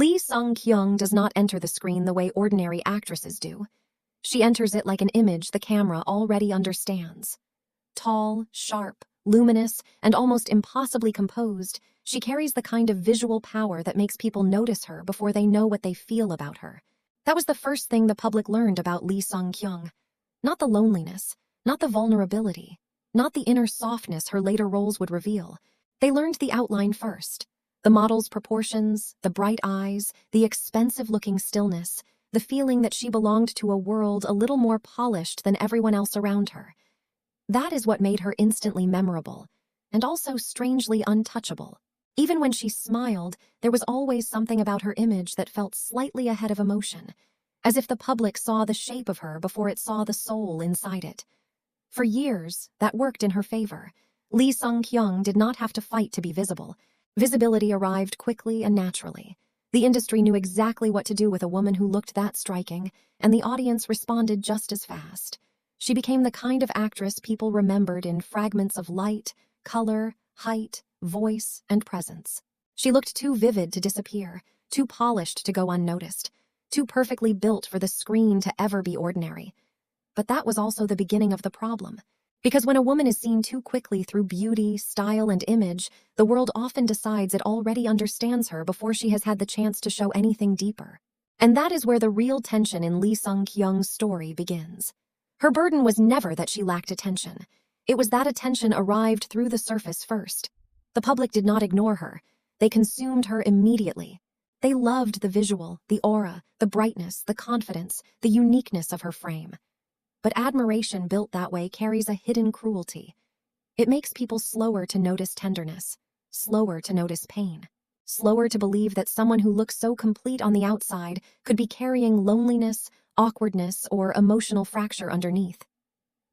Lee Sung Kyung does not enter the screen the way ordinary actresses do. She enters it like an image the camera already understands. Tall, sharp, luminous, and almost impossibly composed, she carries the kind of visual power that makes people notice her before they know what they feel about her. That was the first thing the public learned about Lee Sung Kyung. Not the loneliness, not the vulnerability, not the inner softness her later roles would reveal. They learned the outline first. The model's proportions, the bright eyes, the expensive-looking stillness, the feeling that she belonged to a world a little more polished than everyone else around her. That is what made her instantly memorable, and also strangely untouchable. Even when she smiled, there was always something about her image that felt slightly ahead of emotion, as if the public saw the shape of her before it saw the soul inside it. For years, that worked in her favor. Lee Sung Kyung did not have to fight to be visible. Visibility arrived quickly and naturally. The industry knew exactly what to do with a woman who looked that striking, and the audience responded just as fast. She became the kind of actress people remembered in fragments of light, color, height, voice, and presence. She looked too vivid to disappear, too polished to go unnoticed, too perfectly built for the screen to ever be ordinary. But that was also the beginning of the problem. Because when a woman is seen too quickly through beauty, style, and image, the world often decides it already understands her before she has had the chance to show anything deeper. And that is where the real tension in Lee Sung Kyung's story begins. Her burden was never that she lacked attention. It was that attention arrived through the surface first. The public did not ignore her. They consumed her immediately. They loved the visual, the aura, the brightness, the confidence, the uniqueness of her frame. But admiration built that way carries a hidden cruelty. It makes people slower to notice tenderness, slower to notice pain, slower to believe that someone who looks so complete on the outside could be carrying loneliness, awkwardness, or emotional fracture underneath.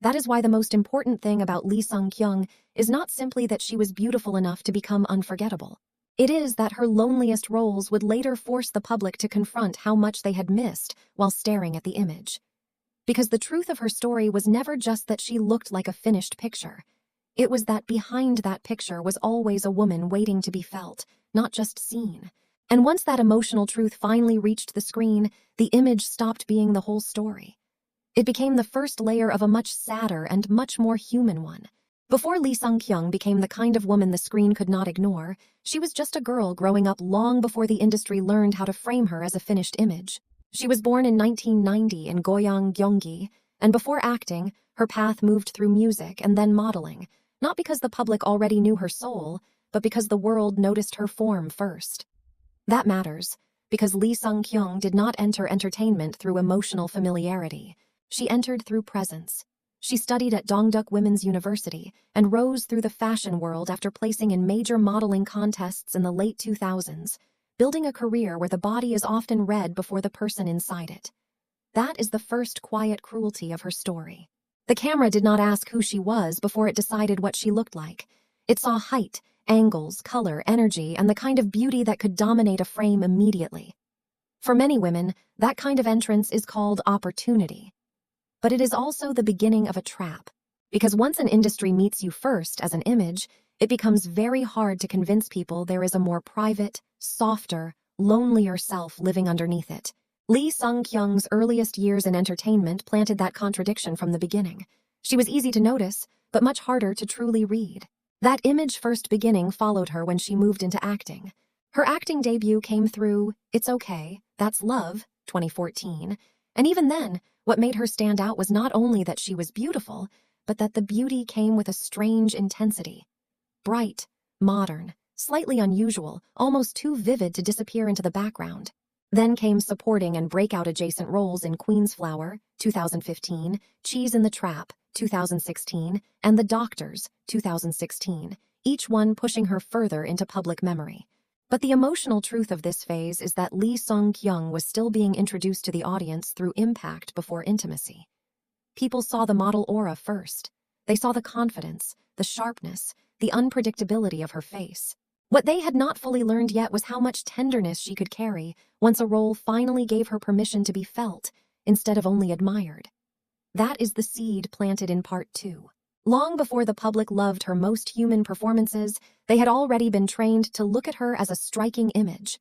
That is why the most important thing about Lee Sung Kyung is not simply that she was beautiful enough to become unforgettable. It is that her loneliest roles would later force the public to confront how much they had missed while staring at the image. Because the truth of her story was never just that she looked like a finished picture. It was that behind that picture was always a woman waiting to be felt, not just seen. And once that emotional truth finally reached the screen, the image stopped being the whole story. It became the first layer of a much sadder and much more human one. Before Lee Sung Kyung became the kind of woman the screen could not ignore, she was just a girl growing up long before the industry learned how to frame her as a finished image. She was born in 1990 in Goyang, Gyeonggi, and before acting, her path moved through music and then modeling, not because the public already knew her soul, but because the world noticed her form first. That matters, because Lee Sung Kyung did not enter entertainment through emotional familiarity. She entered through presence. She studied at Dongduk Women's University and rose through the fashion world after placing in major modeling contests in the late 2000s, building a career where the body is often read before the person inside it. That is the first quiet cruelty of her story. The camera did not ask who she was before it decided what she looked like. It saw height, angles, color, energy, and the kind of beauty that could dominate a frame immediately. For many women, that kind of entrance is called opportunity. But it is also the beginning of a trap. Because once an industry meets you first as an image, it becomes very hard to convince people there is a more private, softer, lonelier self living underneath it. Lee Sung Kyung's earliest years in entertainment planted that contradiction from the beginning. She was easy to notice, but much harder to truly read. That image-first beginning followed her when she moved into acting. Her acting debut came through It's Okay, That's Love, 2014, and even then, what made her stand out was not only that she was beautiful, but that the beauty came with a strange intensity. Bright, modern, slightly unusual, almost too vivid to disappear into the background. Then came supporting and breakout adjacent roles in Queen's Flower, 2015, Cheese in the Trap, 2016, and The Doctors, 2016, each one pushing her further into public memory. But the emotional truth of this phase is that Lee Sung Kyung was still being introduced to the audience through impact before intimacy. People saw the model aura first. They saw the confidence, the sharpness, the unpredictability of her face. What they had not fully learned yet was how much tenderness she could carry once a role finally gave her permission to be felt, instead of only admired. That is the seed planted in part 2. Long before the public loved her most human performances, they had already been trained to look at her as a striking image.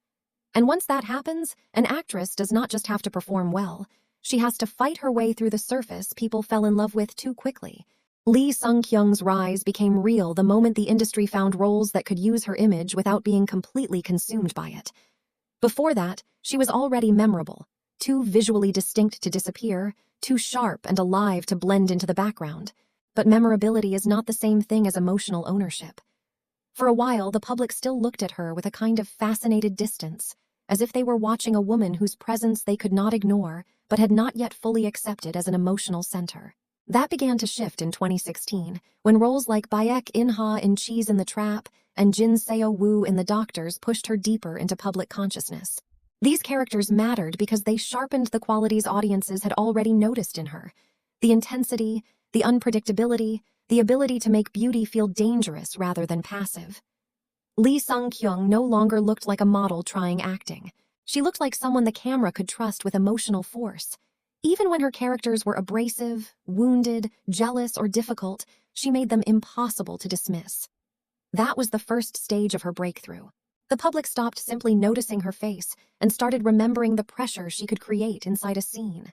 And once that happens, an actress does not just have to perform well. She has to fight her way through the surface people fell in love with too quickly. Lee Sung Kyung's rise became real the moment the industry found roles that could use her image without being completely consumed by it. Before that, she was already memorable, too visually distinct to disappear, too sharp and alive to blend into the background. But memorability is not the same thing as emotional ownership. For a while, the public still looked at her with a kind of fascinated distance, as if they were watching a woman whose presence they could not ignore, but had not yet fully accepted as an emotional center. That began to shift in 2016, when roles like Baek In-ha in Cheese in the Trap and Jin Seo-woo in The Doctors pushed her deeper into public consciousness. These characters mattered because they sharpened the qualities audiences had already noticed in her: the intensity, the unpredictability, the ability to make beauty feel dangerous rather than passive. Lee Sung Kyung no longer looked like a model trying acting. She looked like someone the camera could trust with emotional force. Even when her characters were abrasive, wounded, jealous, or difficult, she made them impossible to dismiss. That was the first stage of her breakthrough. The public stopped simply noticing her face and started remembering the pressure she could create inside a scene.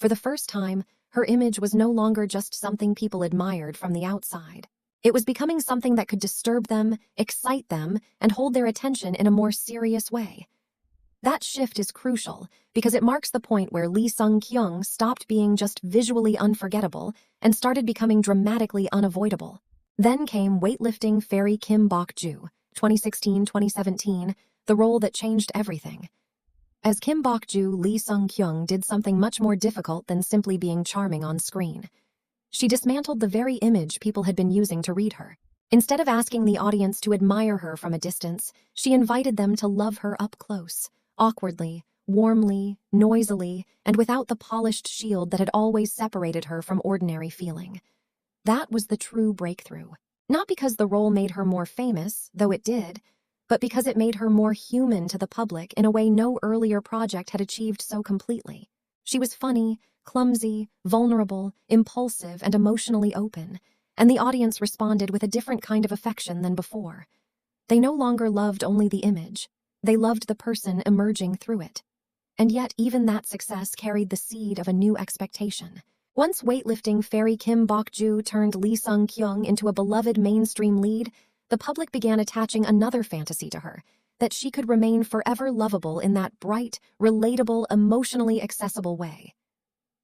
For the first time, her image was no longer just something people admired from the outside. It was becoming something that could disturb them, excite them, and hold their attention in a more serious way. That shift is crucial because it marks the point where Lee Sung Kyung stopped being just visually unforgettable and started becoming dramatically unavoidable. Then came Weightlifting Fairy Kim Bok-joo, 2016-2017, the role that changed everything. As Kim Bok-joo, Lee Sung Kyung did something much more difficult than simply being charming on screen. She dismantled the very image people had been using to read her. Instead of asking the audience to admire her from a distance, she invited them to love her up close, awkwardly, warmly, noisily, and without the polished shield that had always separated her from ordinary feeling. That was the true breakthrough. Not because the role made her more famous, though it did, but because it made her more human to the public in a way no earlier project had achieved so completely. She was funny, clumsy, vulnerable, impulsive, and emotionally open, and the audience responded with a different kind of affection than before. They no longer loved only the image. They loved the person emerging through it. And yet even that success carried the seed of a new expectation. Once Weightlifting Fairy Kim Bok-joo turned Lee Sung Kyung into a beloved mainstream lead, the public began attaching another fantasy to her, that she could remain forever lovable in that bright, relatable, emotionally accessible way.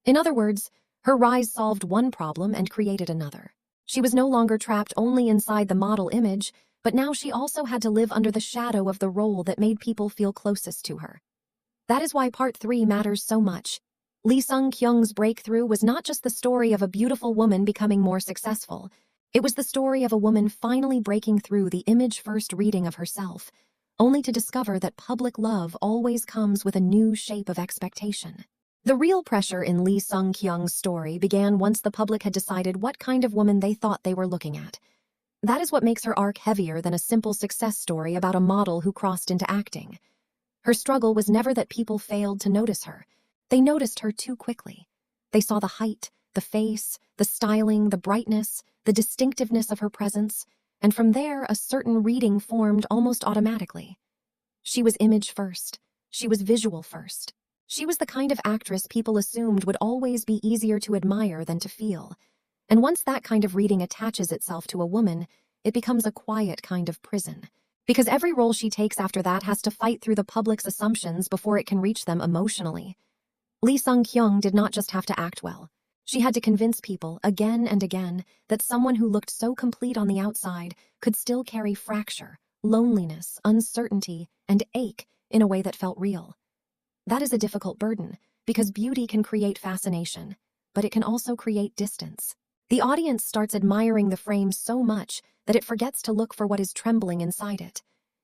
In other words, her rise solved one problem and created another. She was no longer trapped only inside the model image, but now she also had to live under the shadow of the role that made people feel closest to her. That is why Part 3 matters so much. Lee Sung Kyung's breakthrough was not just the story of a beautiful woman becoming more successful. It was the story of a woman finally breaking through the image-first reading of herself, only to discover that public love always comes with a new shape of expectation. The real pressure in Lee Sung Kyung's story began once the public had decided what kind of woman they thought they were looking at. That is what makes her arc heavier than a simple success story about a model who crossed into acting. Her struggle was never that people failed to notice her. They noticed her too quickly. They saw the height, the face, the styling, the brightness, the distinctiveness of her presence, and from there a certain reading formed almost automatically. She was image first. She was visual first. She was the kind of actress people assumed would always be easier to admire than to feel. And once that kind of reading attaches itself to a woman, it becomes a quiet kind of prison. Because every role she takes after that has to fight through the public's assumptions before it can reach them emotionally. Lee Sung Kyung did not just have to act well. She had to convince people again and again that someone who looked so complete on the outside could still carry fracture, loneliness, uncertainty, and ache in a way that felt real. That is a difficult burden, because beauty can create fascination, but it can also create distance. The audience starts admiring the frame so much that it forgets to look for what is trembling inside it.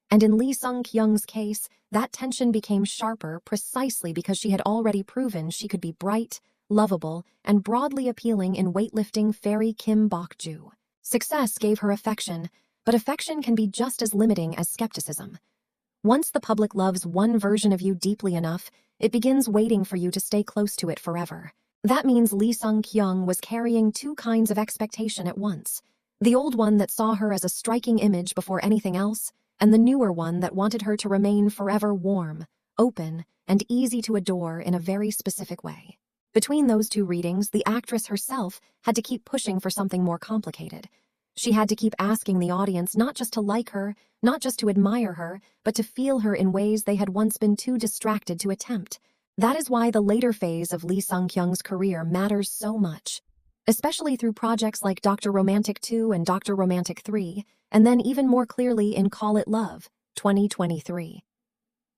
And in Lee Sung Kyung's case, that tension became sharper precisely because she had already proven she could be bright, lovable, and broadly appealing in Weightlifting Fairy Kim Bok-joo. Success gave her affection, but affection can be just as limiting as skepticism. Once the public loves one version of you deeply enough, it begins waiting for you to stay close to it forever. That means Lee Sung Kyung was carrying two kinds of expectation at once. The old one that saw her as a striking image before anything else, and the newer one that wanted her to remain forever warm, open, and easy to adore in a very specific way. Between those two readings, the actress herself had to keep pushing for something more complicated. She had to keep asking the audience not just to like her, not just to admire her, but to feel her in ways they had once been too distracted to attempt. That is why the later phase of Lee Sung Kyung's career matters so much, especially through projects like Dr. Romantic 2 and Dr. Romantic 3, and then even more clearly in Call It Love, 2023.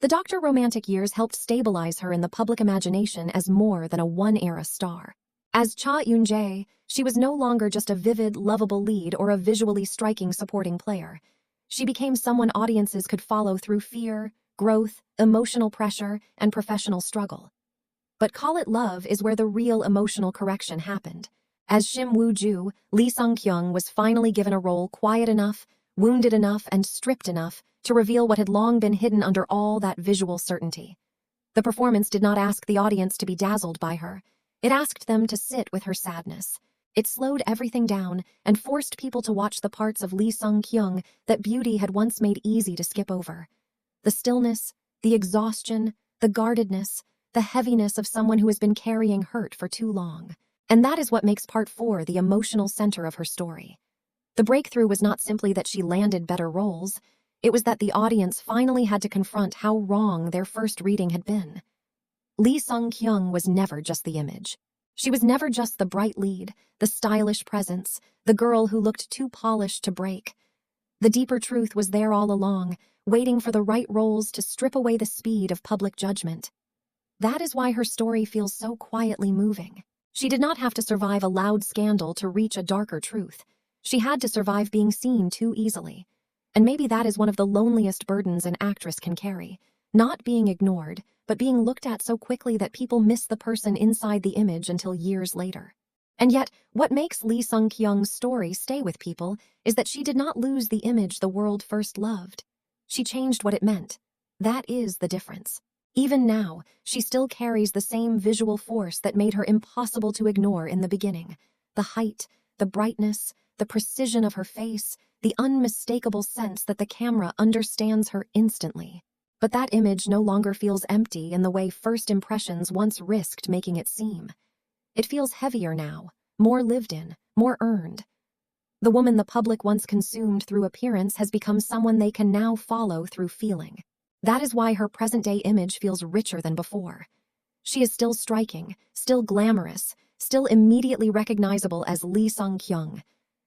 The Dr. Romantic years helped stabilize her in the public imagination as more than a one-era star. As Cha Eun-jae, she was no longer just a vivid, lovable lead or a visually striking supporting player. She became someone audiences could follow through fear, growth, emotional pressure, and professional struggle. But Call It Love is where the real emotional correction happened. As Shim Woo-joo, Lee Sung Kyung was finally given a role quiet enough, wounded enough, and stripped enough to reveal what had long been hidden under all that visual certainty. The performance did not ask the audience to be dazzled by her. It asked them to sit with her sadness. It slowed everything down and forced people to watch the parts of Lee Sung Kyung that beauty had once made easy to skip over. The stillness, the exhaustion, the guardedness, the heaviness of someone who has been carrying hurt for too long. And that is what makes Part 4 the emotional center of her story. The breakthrough was not simply that she landed better roles, it was that the audience finally had to confront how wrong their first reading had been. Lee Sung Kyung was never just the image. She was never just the bright lead, the stylish presence, the girl who looked too polished to break. The deeper truth was there all along, waiting for the right roles to strip away the speed of public judgment. That is why her story feels so quietly moving. She did not have to survive a loud scandal to reach a darker truth. She had to survive being seen too easily. And maybe that is one of the loneliest burdens an actress can carry. Not being ignored, but being looked at so quickly that people miss the person inside the image until years later. And yet, what makes Lee Sung Kyung's story stay with people is that she did not lose the image the world first loved. She changed what it meant. That is the difference. Even now, she still carries the same visual force that made her impossible to ignore in the beginning. The height, the brightness, the precision of her face, the unmistakable sense that the camera understands her instantly. But that image no longer feels empty in the way first impressions once risked making it seem. It feels heavier now, more lived in, more earned. The woman the public once consumed through appearance has become someone they can now follow through feeling. That is why her present-day image feels richer than before. She is still striking, still glamorous, still immediately recognizable as Lee Sung Kyung.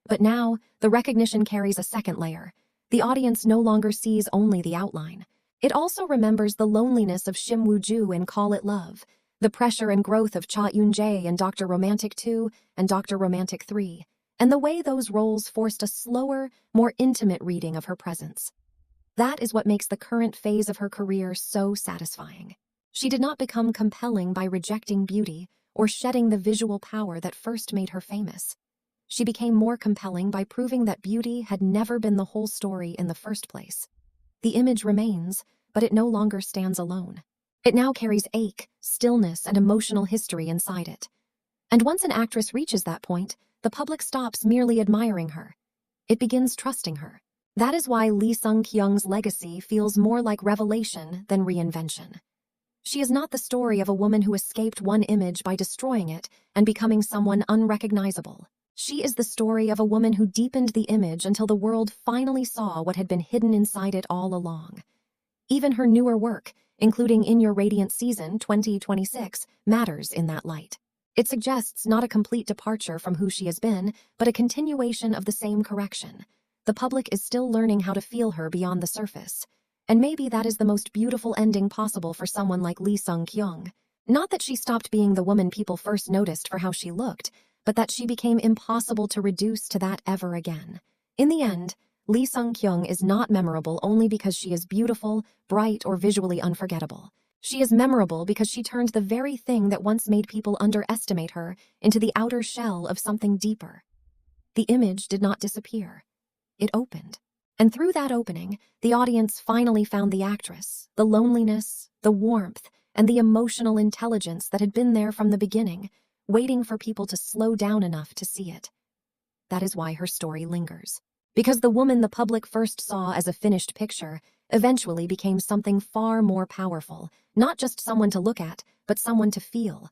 But now, the recognition carries a second layer. The audience no longer sees only the outline. It also remembers the loneliness of Shim Woo-joo in Call It Love, the pressure and growth of Cha Eun-jae in Dr. Romantic 2 and Dr. Romantic 3, and the way those roles forced a slower, more intimate reading of her presence. That is what makes the current phase of her career so satisfying. She did not become compelling by rejecting beauty or shedding the visual power that first made her famous. She became more compelling by proving that beauty had never been the whole story in the first place. The image remains, but it no longer stands alone. It now carries ache, stillness, and emotional history inside it. And once an actress reaches that point, the public stops merely admiring her. It begins trusting her. That is why Lee Sung Kyung's legacy feels more like revelation than reinvention. She is not the story of a woman who escaped one image by destroying it and becoming someone unrecognizable. She is the story of a woman who deepened the image until the world finally saw what had been hidden inside it all along. Even her newer work, including In Your Radiant Season 2026, matters in that light. It suggests not a complete departure from who she has been, but a continuation of the same correction. The public is still learning how to feel her beyond the surface. And maybe that is the most beautiful ending possible for someone like Lee Sung Kyung. Not that she stopped being the woman people first noticed for how she looked, but that she became impossible to reduce to that ever again. In the end, Lee Sung Kyung is not memorable only because she is beautiful, bright, or visually unforgettable. She is memorable because she turned the very thing that once made people underestimate her into the outer shell of something deeper. The image did not disappear. It opened. And through that opening, the audience finally found the actress, the loneliness, the warmth, and the emotional intelligence that had been there from the beginning, waiting for people to slow down enough to see it. That is why her story lingers. Because the woman the public first saw as a finished picture eventually became something far more powerful, not just someone to look at, but someone to feel,